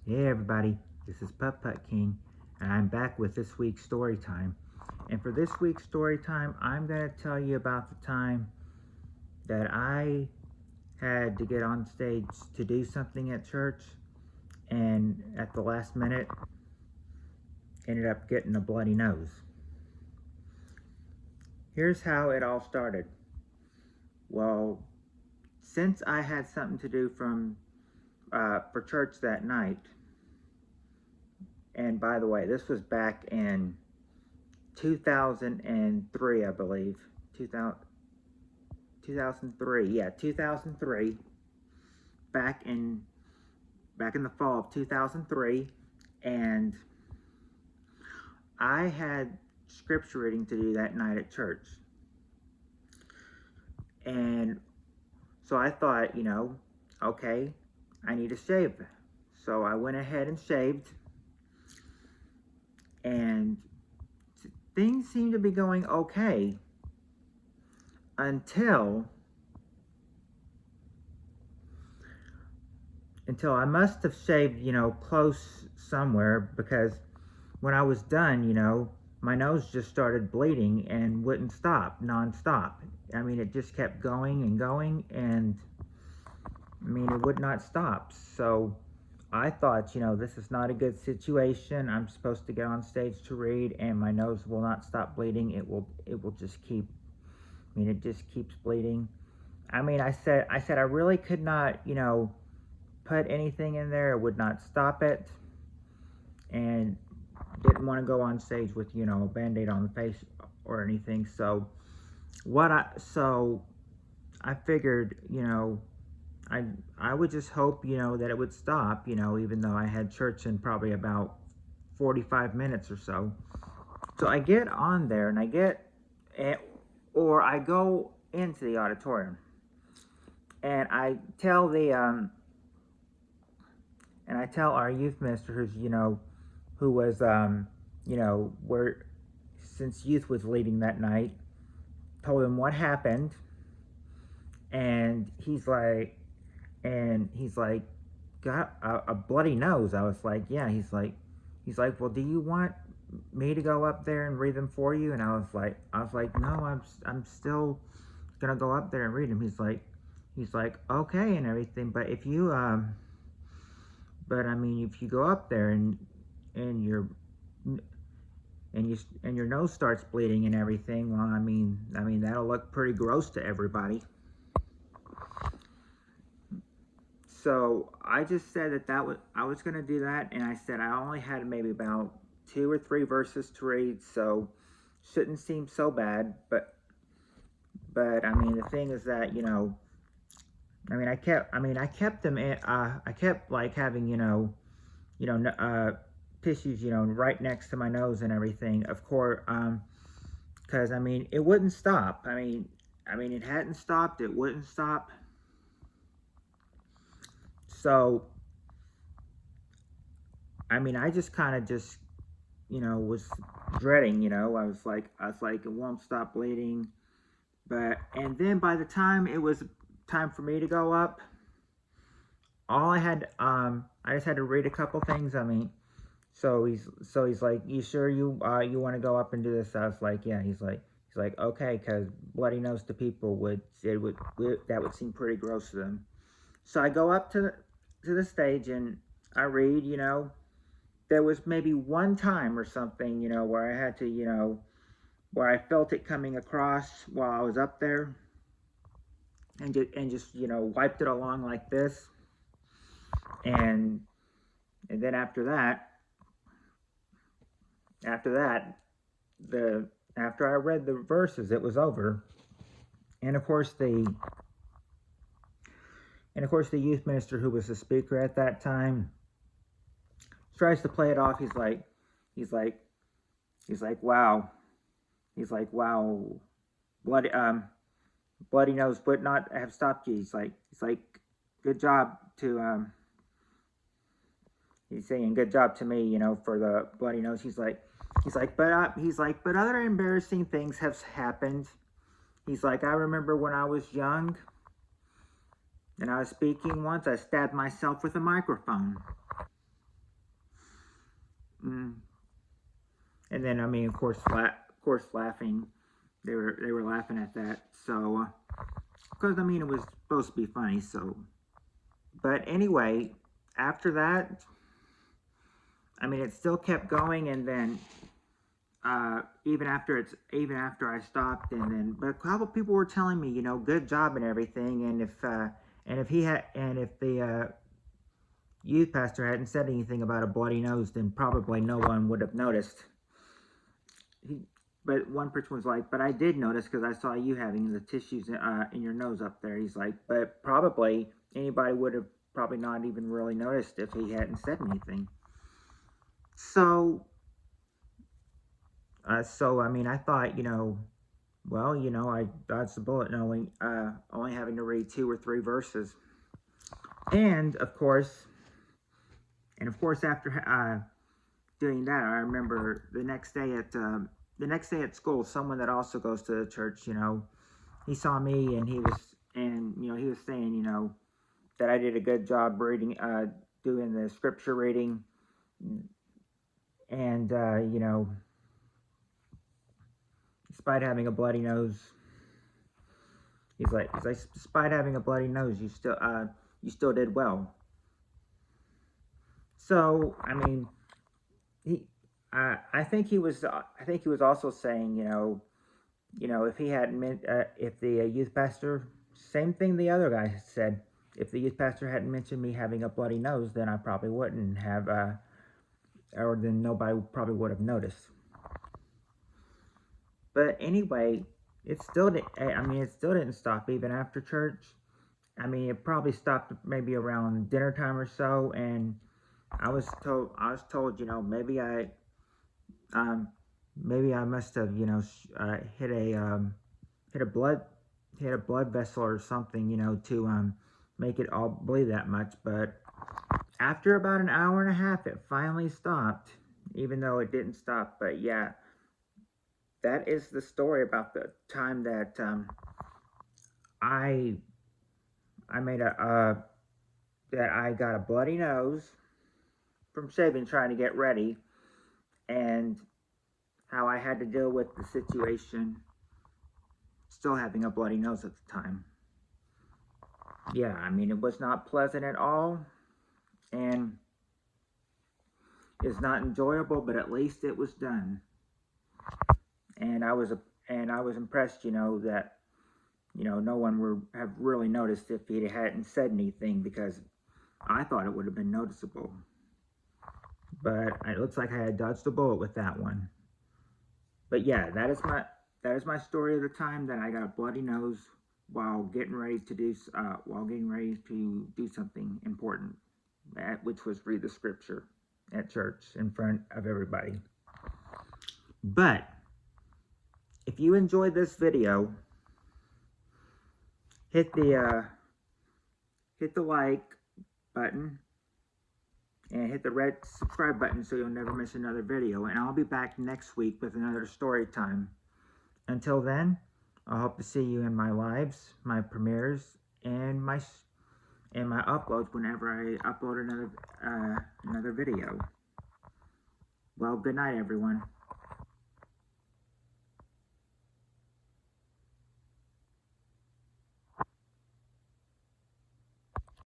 Hey everybody, this is Putt Putt King, and I'm back with this week's story time. And for this week's story time, I'm going to tell you about the time that I had to get on stage to do something at church, and at the last minute, ended up getting a bloody nose. Here's how it all started. Well, since I had something to do for church that night, and by the way, this was back in 2003, I believe. 2003, yeah, 2003. Back in the fall of 2003, and I had scripture reading to do that night at church. And so I thought, okay, I need to shave. So I went ahead and shaved, and things seemed to be going okay until I must have shaved, close somewhere, because when I was done, my nose just started bleeding and wouldn't stop, nonstop. I mean, it just kept going and going, and I mean, it would not stop. So I thought, this is not a good situation. I'm supposed to get on stage to read, and my nose will not stop bleeding. It will just keep, it just keeps bleeding. I mean, I said I really could not, put anything in there. It would not stop it, and didn't want to go on stage with, a Band-Aid on the face or anything. So I figured, I would just hope, that it would stop, even though I had church in probably about 45 minutes or so. So I get on there, and I go into the auditorium, and I tell our youth minister, who was, where, since youth was leading that night, told him what happened, and he's like, got a bloody nose. I was like, yeah. He's like, well, do you want me to go up there and read them for you? And I was like, no, I'm still gonna go up there and read them. He's like, okay and everything, but if you if you go up there and your nose starts bleeding and everything, well, I mean that'll look pretty gross to everybody. So I just said I was going to do that, and I said I only had maybe about 2 or 3 verses to read, so shouldn't seem so bad. But I mean, the thing is that, I kept them in, I kept like having, tissues, right next to my nose and everything, of course, because I mean, it wouldn't stop. I mean, it hadn't stopped. It wouldn't stop. So, I mean, I just kind of just, was dreading, I was like, it won't stop bleeding. And then by the time it was time for me to go up, all I had, I just had to read a couple things. I mean, so he's like, you sure you want to go up and do this? I was like, yeah. He's like, okay, because bloody nose to people that would seem pretty gross to them. So I go up to the stage, and I read, there was maybe one time or something, where I had to, where I felt it coming across while I was up there, and just wiped it along like this, and then after I read the verses, it was over. And of course the youth minister, who was the speaker at that time, tries to play it off. He's like, wow. He's like, wow, bloody nose would not have stopped you. He's like, good job to, he's saying good job to me, for the bloody nose. He's like, but other embarrassing things have happened. He's like, I remember when I was young and I was speaking once, I stabbed myself with a microphone. and then I mean, of course, laughing. They were laughing at that. So, because I mean, it was supposed to be funny. So, but anyway, after that, I mean, it still kept going, and then even after I stopped, and then but a couple people were telling me, good job and everything, and if the youth pastor hadn't said anything about a bloody nose, then probably no one would have noticed. But one person was like, but I did notice because I saw you having the tissues in your nose up there. He's like, but probably anybody would have probably not even really noticed if he hadn't said anything. So I mean, I thought, well, I dodged the bullet knowing only having to read 2 or 3 verses. And of course, after doing that, I remember the next day at school, someone that also goes to the church, he saw me, and he was saying, that I did a good job reading, doing the scripture reading, and despite having a bloody nose, he's like, despite having a bloody nose, you still did well. So I mean, I think he was also saying, if he hadn't meant, if the youth pastor, same thing the other guy said, if the youth pastor hadn't mentioned me having a bloody nose, then I probably wouldn't have, or then nobody probably would have noticed. But anyway, it still didn't stop even after church. I mean, it probably stopped maybe around dinner time or so, and I was told, maybe I must have, hit a blood vessel or something, to make it all bleed that much. But after about an hour and a half, it finally stopped, even though it didn't stop. But yeah, that is the story about the time that I got a bloody nose from shaving, trying to get ready, and how I had to deal with the situation, still having a bloody nose at the time. Yeah, I mean, it was not pleasant at all, and it's not enjoyable, but at least it was done. And I was impressed, that no one would have really noticed if he hadn't said anything, because I thought it would have been noticeable. But it looks like I had dodged a bullet with that one. But yeah, that is my story of the time that I got a bloody nose while getting ready to do something important, which was read the scripture at church in front of everybody. But if you enjoyed this video, hit the like button and hit the red subscribe button so you'll never miss another video. And I'll be back next week with another story time. Until then, I hope to see you in my lives, my premieres, and my uploads whenever I upload another video. Well, good night, everyone.